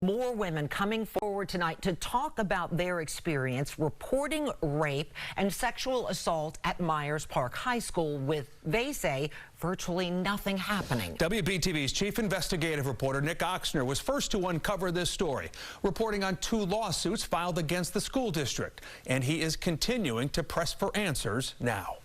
More women coming forward tonight to talk about their experience reporting rape and sexual assault at Myers Park High School with, they say, virtually nothing happening. WBTV's chief investigative reporter Nick Ochsner was first to uncover this story, reporting on 2 lawsuits filed against the school district. And he is continuing to press for answers now.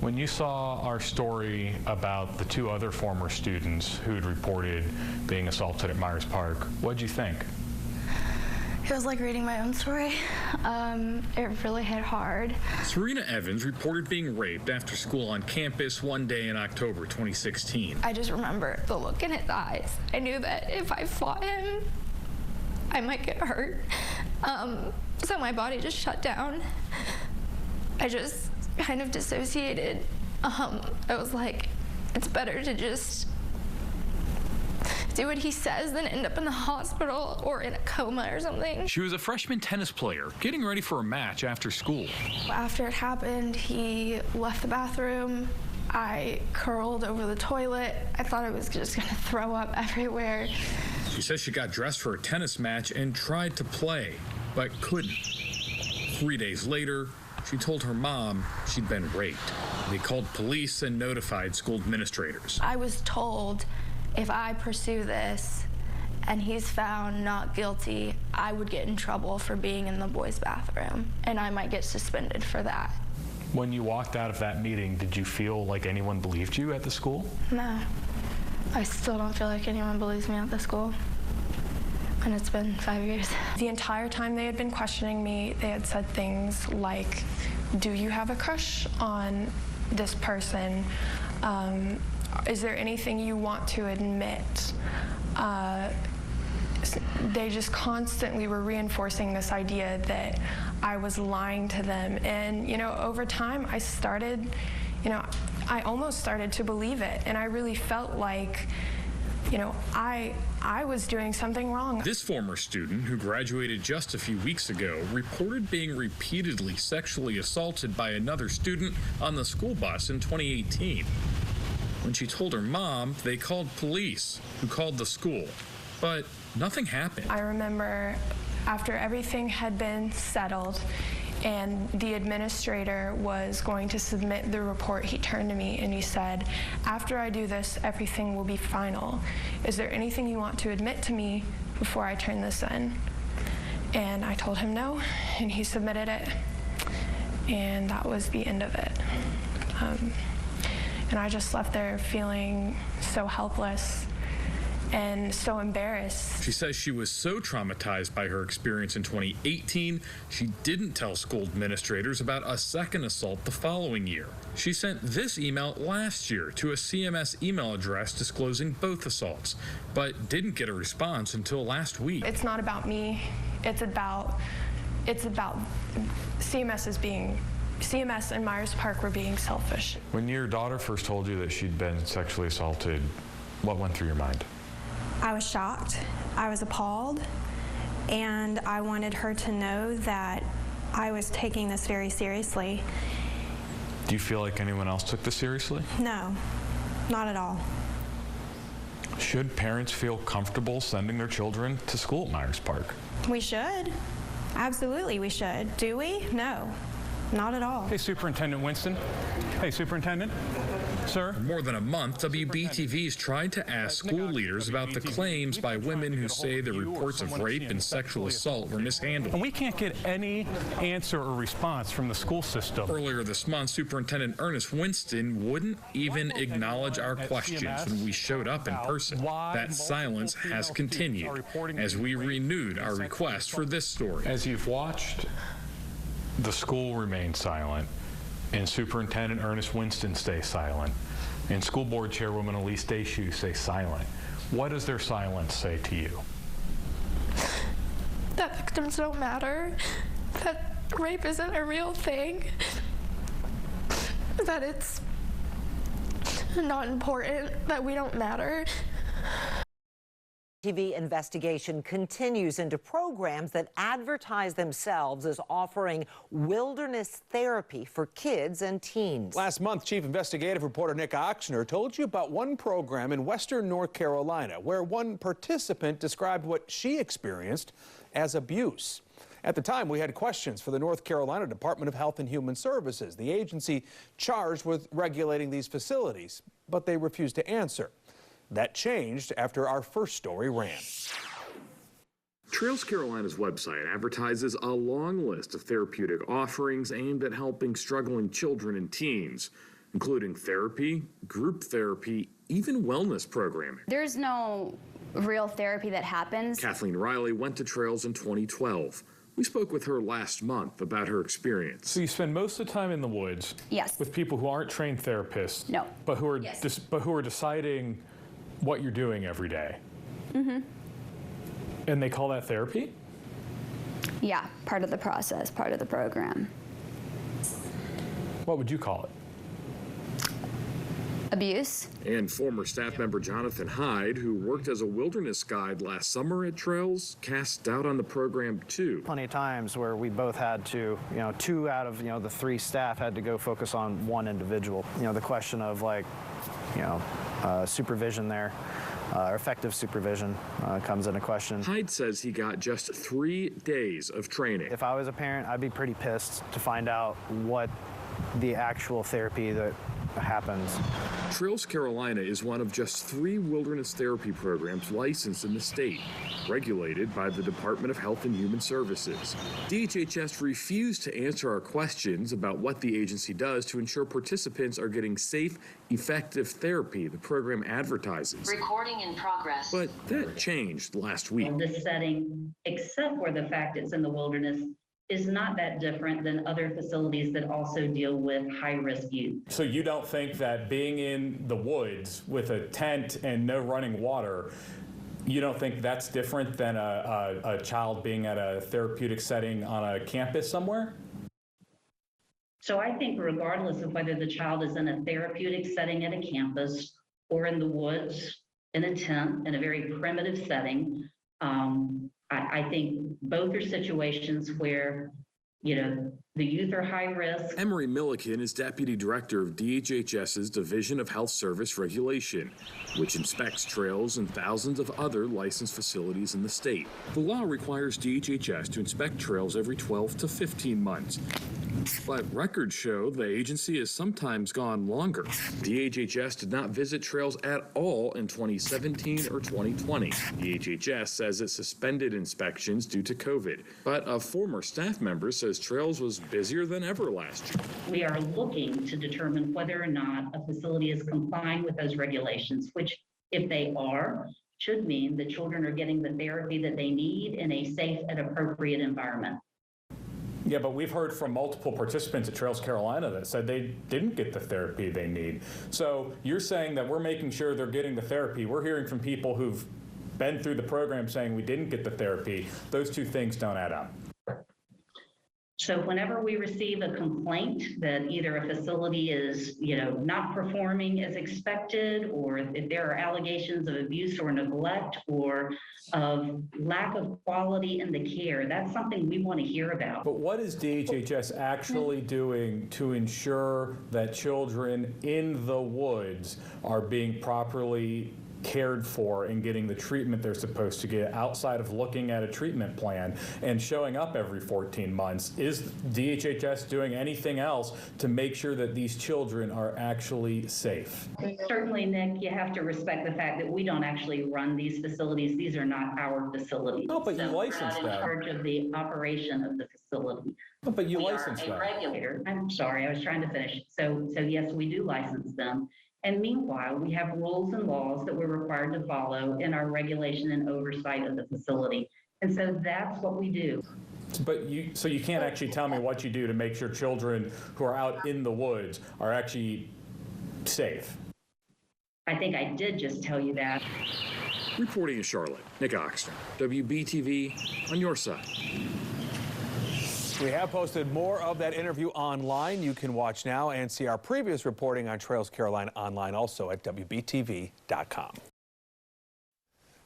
When you saw our story about the 2 other former students who'd reported being assaulted at Myers Park, what'd you think? It was like reading my own story. It really hit hard. Serena Evans reported being raped after school on campus one day in October 2016. I just remember the look in his eyes. I knew that if I fought him, I might get hurt. So my body just shut down. I just kind of dissociated. I was like, it's better to just do what he says than end up in the hospital or in a coma or something. She was a freshman tennis player getting ready for a match after school. After it happened, he left the bathroom. I curled over the toilet. I thought I was just gonna throw up everywhere. She says she got dressed for a tennis match and tried to play, but couldn't. 3 days later, she told her mom she'd been raped. They called police and notified school administrators. I was told if I pursue this and he's found not guilty, I would get in trouble for being in the boys' bathroom, and I might get suspended for that. When you walked out of that meeting, did you feel like anyone believed you at the school? No, I still don't feel like anyone believes me at the school. And it's been 5 years. The entire time they had been questioning me, they had said things like, do you have a crush on this person? Is there anything you want to admit? They just constantly were reinforcing this idea that I was lying to them. And, you know, over time, I started, I almost started to believe it. And I really felt like, I was doing something wrong. This former student, who graduated just a few weeks ago, reported being repeatedly sexually assaulted by another student on the school bus in 2018. When she told her mom, they called police, who called the school, but nothing happened. I remember after everything had been settled and the administrator was going to submit the report, he turned to me and he said, after I do this, everything will be final. Is there anything you want to admit to me before I turn this in? And I told him no, and he submitted it, and that was the end of it. And I just left there feeling so helpless and so embarrassed. She says she was so traumatized by her experience in 2018, she didn't tell school administrators about a second assault the following year. She sent this email last year to a CMS email address disclosing both assaults, but didn't get a response until last week. It's not about me. It's about CMS and Myers Park were being selfish. When your daughter first told you that she'd been sexually assaulted, what went through your mind? I was shocked, I was appalled, and I wanted her to know that I was taking this very seriously. Do you feel like anyone else took this seriously? No, not at all. Should parents feel comfortable sending their children to school at Myers Park? We should. Absolutely we should. Do we? No, not at all. Hey, Superintendent Winston. Hey, Superintendent. Sir? For more than a month, WBTV's tried to ask school leaders about the claims by women who say the reports of rape and sexual assault were mishandled. And we can't get any answer or response from the school system. Earlier this month, Superintendent Ernest Winston wouldn't even acknowledge our questions when we showed up in person. That silence has continued as we renewed our request for this story. As you've watched the school remain silent, and Superintendent Ernest Winston stay silent, and School Board Chairwoman Elise Deshoe stay silent, what does their silence say to you? That victims don't matter, that rape isn't a real thing, that it's not important, that we don't matter. TV investigation continues into programs that advertise themselves as offering wilderness therapy for kids and teens. Last month, Chief Investigative reporter Nick Ochsner told you about one program in western North Carolina where one participant described what she experienced as abuse. At the time, we had questions for the North Carolina Department of Health and Human Services, the agency charged with regulating these facilities, but they refused to answer. That changed after our first story ran. Trails Carolina's website advertises a long list of therapeutic offerings aimed at helping struggling children and teens, including therapy, group therapy, even wellness programming. There's no real therapy that happens. Kathleen Riley went to Trails in 2012. We spoke with her last month about her experience. So you spend most of the time in the woods. Yes. With people who aren't trained therapists. No. But who are Yes. but who are deciding what you're doing every day. Mm-hmm. And they call that therapy? Yeah, part of the process, part of the program. What would you call it? Abuse. And former staff member Jonathan Hyde, who worked as a wilderness guide last summer at Trails, cast doubt on the program too. Plenty of times where we both had to, 2 out of, the 3 staff had to go focus on one individual. The question of supervision there, effective supervision comes into question. Hyde says he got just 3 days of training. If I was a parent, I'd be pretty pissed to find out what the actual therapy that happens. Trails Carolina is one of just 3 wilderness therapy programs licensed in the state, regulated by the Department of Health and Human Services. DHHS refused to answer our questions about what the agency does to ensure participants are getting safe, effective therapy the program advertises. Recording in progress. But that changed last week. This setting, except for the fact it's in the wilderness, is not that different than other facilities that also deal with high-risk youth. So you don't think that being in the woods with a tent and no running water, you don't think that's different than a child being at a therapeutic setting on a campus somewhere? So I think regardless of whether the child is in a therapeutic setting at a campus or in the woods, in a tent, in a very primitive setting, I think both are situations where, the youth are high risk. Emery Milliken is Deputy Director of DHHS's Division of Health Service Regulation, which inspects Trails and thousands of other licensed facilities in the state. The law requires DHHS to inspect Trails every 12 to 15 months. But records show the agency has sometimes gone longer. DHHS did not visit Trails at all in 2017 or 2020. DHHS says it suspended inspections due to COVID. But a former staff member says Trails was busier than ever last year. We are looking to determine whether or not a facility is complying with those regulations, which, if they are, should mean the children are getting the therapy that they need in a safe and appropriate environment. Yeah, but we've heard from multiple participants at Trails Carolina that said they didn't get the therapy they need. So you're saying that we're making sure they're getting the therapy. We're hearing from people who've been through the program saying we didn't get the therapy. Those two things don't add up. So whenever we receive a complaint that either a facility is, not performing as expected, or if there are allegations of abuse or neglect or of lack of quality in the care, that's something we want to hear about. But what is DHHS actually doing to ensure that children in the woods are being properly cared for and getting the treatment they're supposed to get outside of looking at a treatment plan and showing up every 14 months? Is DHHS doing anything else to make sure that these children are actually safe? Certainly, Nick, you have to respect the fact that we don't actually run these facilities. These are not our facilities. No, but you license we're not in them. charge of the operation of the facility. No, but you We license are them. a regulator. I'm sorry, I was trying to finish. So yes, we do license them. And meanwhile, we have rules and laws that we're required to follow in our regulation and oversight of the facility. And so that's what we do. But you can't actually tell me what you do to make sure children who are out in the woods are actually safe. I think I did just tell you that. Reporting in Charlotte, Nick Ochsner, WBTV, on your side. We have posted more of that interview online. You can watch now and see our previous reporting on Trails Carolina online, also at WBTV.com.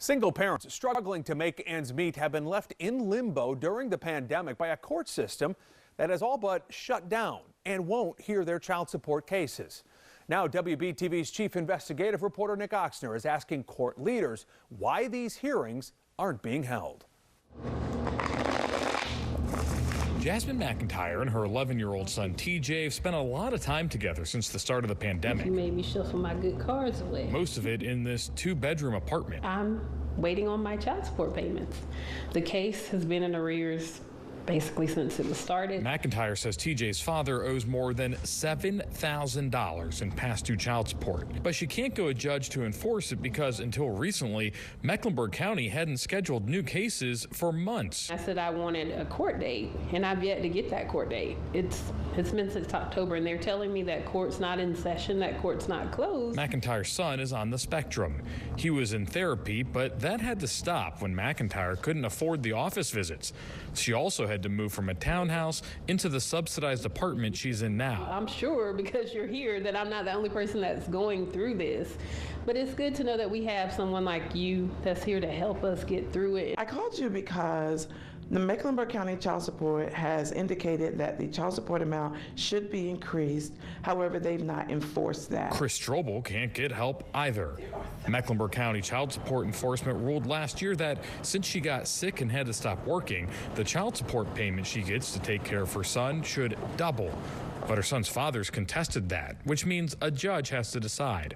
Single parents struggling to make ends meet have been left in limbo during the pandemic by a court system that has all but shut down and won't hear their child support cases. Now, WBTV's chief investigative reporter Nick Ochsner is asking court leaders why these hearings aren't being held. Jasmine McIntyre and her 11-year-old son TJ have spent a lot of time together since the start of the pandemic. You made me shuffle my good cards away. Most of it in this 2-bedroom apartment. I'm waiting on my child support payments. The case has been in arrears basically since it was started. McIntyre says TJ's father owes more than $7,000 in past due child support. But she can't go a judge to enforce it because until recently, Mecklenburg County hadn't scheduled new cases for months. I said I wanted a court date, and I've yet to get that court date. It's been since October, and they're telling me that court's not in session, that court's not closed. McIntyre's son is on the spectrum. He was in therapy, but that had to stop when McIntyre couldn't afford the office visits. She also had to move from a townhouse into the subsidized apartment she's in now. I'm sure, because you're here, that I'm not the only person that's going through this. But it's good to know that we have someone like you that's here to help us get through it. I called you because the Mecklenburg County Child Support has indicated that the child support amount should be increased. However, they've not enforced that. Chris Strobel can't get help either. Mecklenburg County Child Support Enforcement ruled last year that since she got sick and had to stop working, the child support payment she gets to take care of her son should double. But her son's father's contested that, which means a judge has to decide.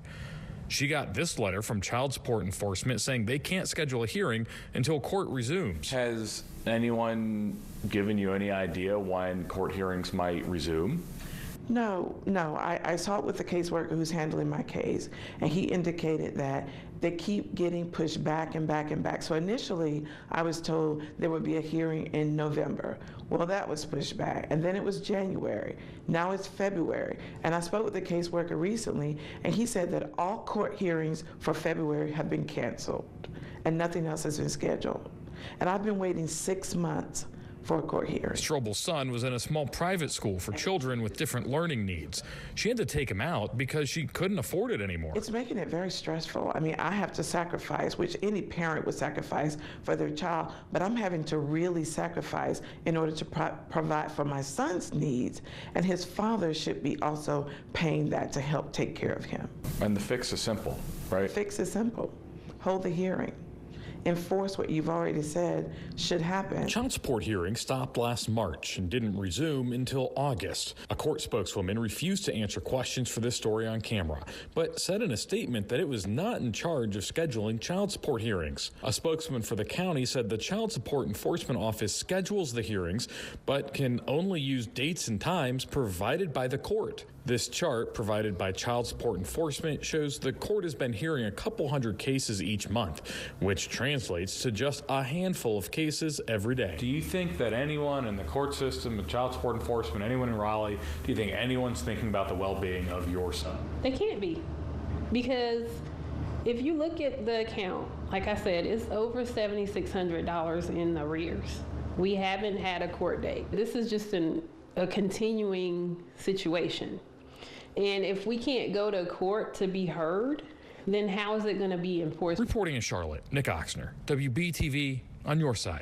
She got this letter from Child Support Enforcement saying they can't schedule a hearing until court resumes. Has anyone given you any idea when court hearings might resume? No. I talked with the caseworker who's handling my case, and he indicated that they keep getting pushed back and back and back. So initially, I was told there would be a hearing in November. Well, that was pushed back, and then it was January. Now it's February. And I spoke with the caseworker recently, and he said that all court hearings for February have been canceled, and nothing else has been scheduled. And I've been waiting 6 months for a court hearing. Strobel's son was in a small private school for children with different learning needs. She had to take him out because she couldn't afford it anymore. It's making it very stressful. I mean, I have to sacrifice, which any parent would sacrifice for their child, but I'm having to really sacrifice in order to provide for my son's needs, and his father should be also paying that to help take care of him. And the fix is simple, right? The fix is simple. Hold the hearing. Enforce what you've already said should happen. Child support hearing stopped last March and didn't resume until August. A court spokeswoman refused to answer questions for this story on camera, but said in a statement that it was not in charge of scheduling child support hearings. A spokesman for the county said the Child Support Enforcement Office schedules the hearings, but can only use dates and times provided by the court. This chart, provided by Child Support Enforcement, shows the court has been hearing a couple hundred cases each month, which translates to just a handful of cases every day. Do you think that anyone in the court system, the Child Support Enforcement, anyone in Raleigh, do you think anyone's thinking about the well-being of your son? They can't be, because if you look at the account, like I said, it's over $7,600 in arrears. We haven't had a court date. This is just a continuing situation. And if we can't go to court to be heard, then how is it going to be enforced? Reporting in Charlotte, Nick Ochsner, WBTV on your side.